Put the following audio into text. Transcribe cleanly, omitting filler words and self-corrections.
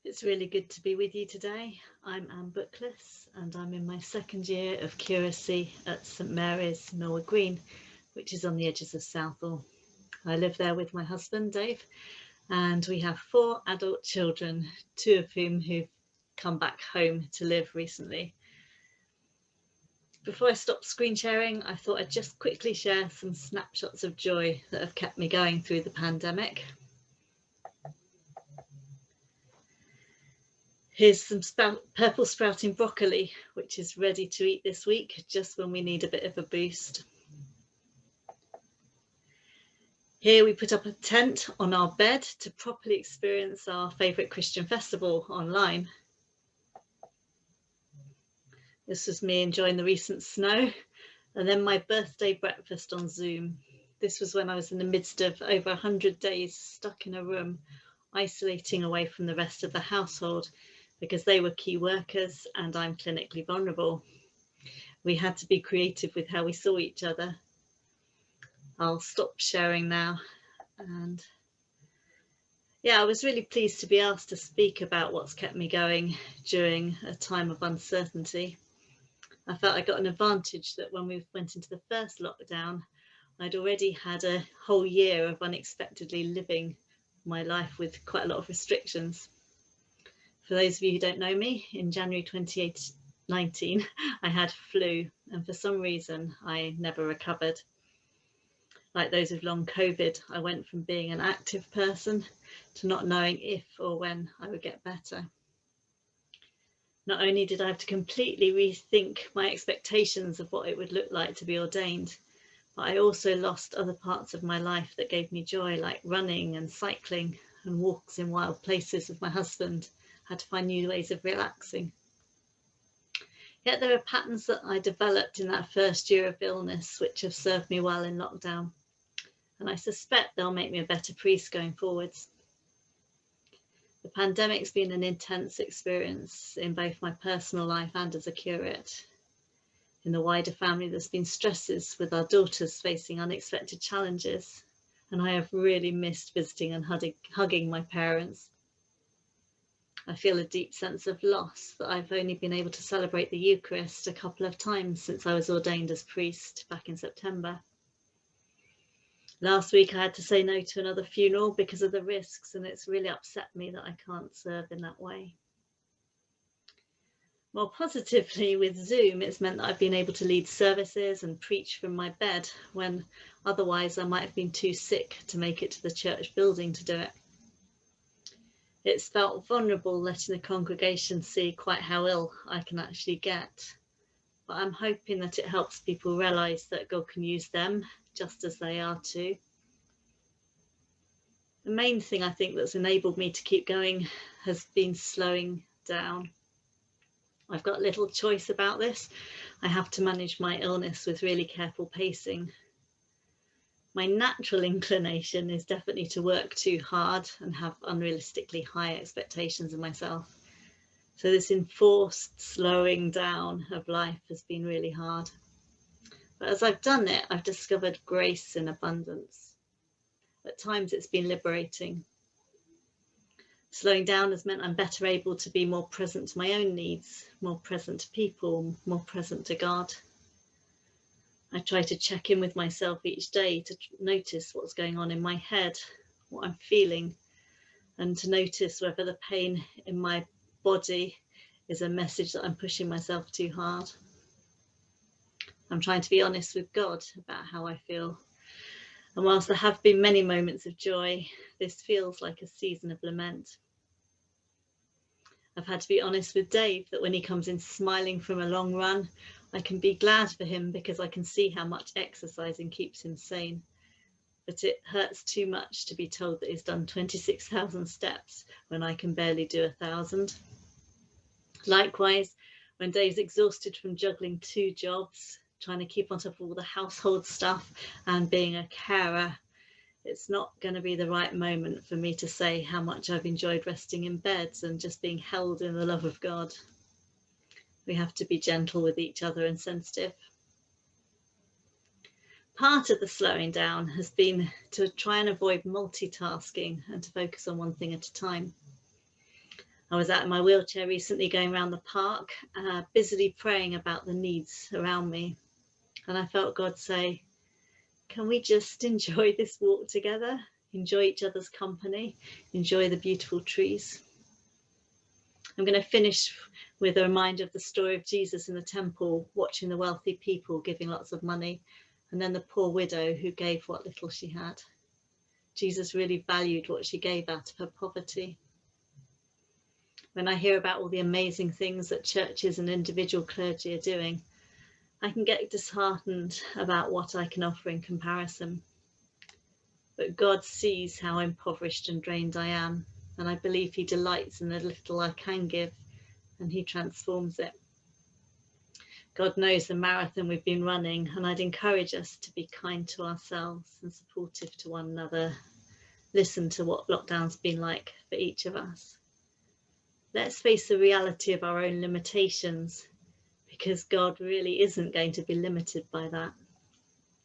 It's really good to be with you today. I'm Anne Bookless and I'm in my second year of curacy at St Mary's, Millward Green, which is on the edges of Southall. I live there with my husband, Dave, and we have 4 adult children, 2 of whom who've come back home to live recently. Before I stop screen sharing, I thought I'd just quickly share some snapshots of joy that have kept me going through the pandemic. Here's some purple sprouting broccoli, which is ready to eat this week, just when we need a bit of a boost. Here we put up a tent on our bed to properly experience our favourite Christian festival online. This was me enjoying the recent snow, and then my birthday breakfast on Zoom. This was when I was in the midst of over 100 days stuck in a room, isolating away from the rest of the household, because they were key workers and I'm clinically vulnerable. We had to be creative with how we saw each other. I'll stop sharing now. And yeah, I was really pleased to be asked to speak about what's kept me going during a time of uncertainty. I felt I got an advantage that when we went into the first lockdown, I'd already had a whole year of unexpectedly living my life with quite a lot of restrictions. For those of you who don't know me, in January 2019, I had flu, and for some reason, I never recovered. Like those with long COVID, I went from being an active person to not knowing if or when I would get better. Not only did I have to completely rethink my expectations of what it would look like to be ordained, but I also lost other parts of my life that gave me joy, like running and cycling and walks in wild places with my husband. Had to find new ways of relaxing. Yet there are patterns that I developed in that first year of illness which have served me well in lockdown, and I suspect they'll make me a better priest going forwards. The pandemic's been an intense experience in both my personal life and as a curate. In the wider family, there's been stresses with our daughters facing unexpected challenges, and I have really missed visiting and hugging my parents. I feel a deep sense of loss that I've only been able to celebrate the Eucharist a couple of times since I was ordained as priest back in September. Last week I had to say no to another funeral because of the risks, and it's really upset me that I can't serve in that way. More positively, with Zoom, it's meant that I've been able to lead services and preach from my bed when otherwise I might have been too sick to make it to the church building to do it. It's felt vulnerable letting the congregation see quite how ill I can actually get, but I'm hoping that it helps people realise that God can use them just as they are too. The main thing I think that's enabled me to keep going has been slowing down. I've got little choice about this. I have to manage my illness with really careful pacing. My natural inclination is definitely to work too hard and have unrealistically high expectations of myself. So this enforced slowing down of life has been really hard. But as I've done it, I've discovered grace in abundance. At times it's been liberating. Slowing down has meant I'm better able to be more present to my own needs, more present to people, more present to God. I try to check in with myself each day to notice what's going on in my head, what I'm feeling, and to notice whether the pain in my body is a message that I'm pushing myself too hard. I'm trying to be honest with God about how I feel. And whilst there have been many moments of joy, this feels like a season of lament. I've had to be honest with Dave that when he comes in smiling from a long run, I can be glad for him because I can see how much exercising keeps him sane. But it hurts too much to be told that he's done 26,000 steps when I can barely do 1,000. Likewise, when Dave's exhausted from juggling 2 jobs, trying to keep on top of all the household stuff and being a carer, it's not going to be the right moment for me to say how much I've enjoyed resting in bed and just being held in the love of God. We have to be gentle with each other and sensitive. Part of the slowing down has been to try and avoid multitasking and to focus on one thing at a time. I was out in my wheelchair recently going around the park, busily praying about the needs around me. And I felt God say, can we just enjoy this walk together? Enjoy each other's company, enjoy the beautiful trees. I'm going to finish with a reminder of the story of Jesus in the temple, watching the wealthy people giving lots of money, and then the poor widow who gave what little she had. Jesus really valued what she gave out of her poverty. When I hear about all the amazing things that churches and individual clergy are doing, I can get disheartened about what I can offer in comparison. But God sees how impoverished and drained I am, and I believe he delights in the little I can give, and he transforms it. God knows the marathon we've been running, and I'd encourage us to be kind to ourselves and supportive to one another. Listen to what lockdown's been like for each of us. Let's face the reality of our own limitations, because God really isn't going to be limited by that.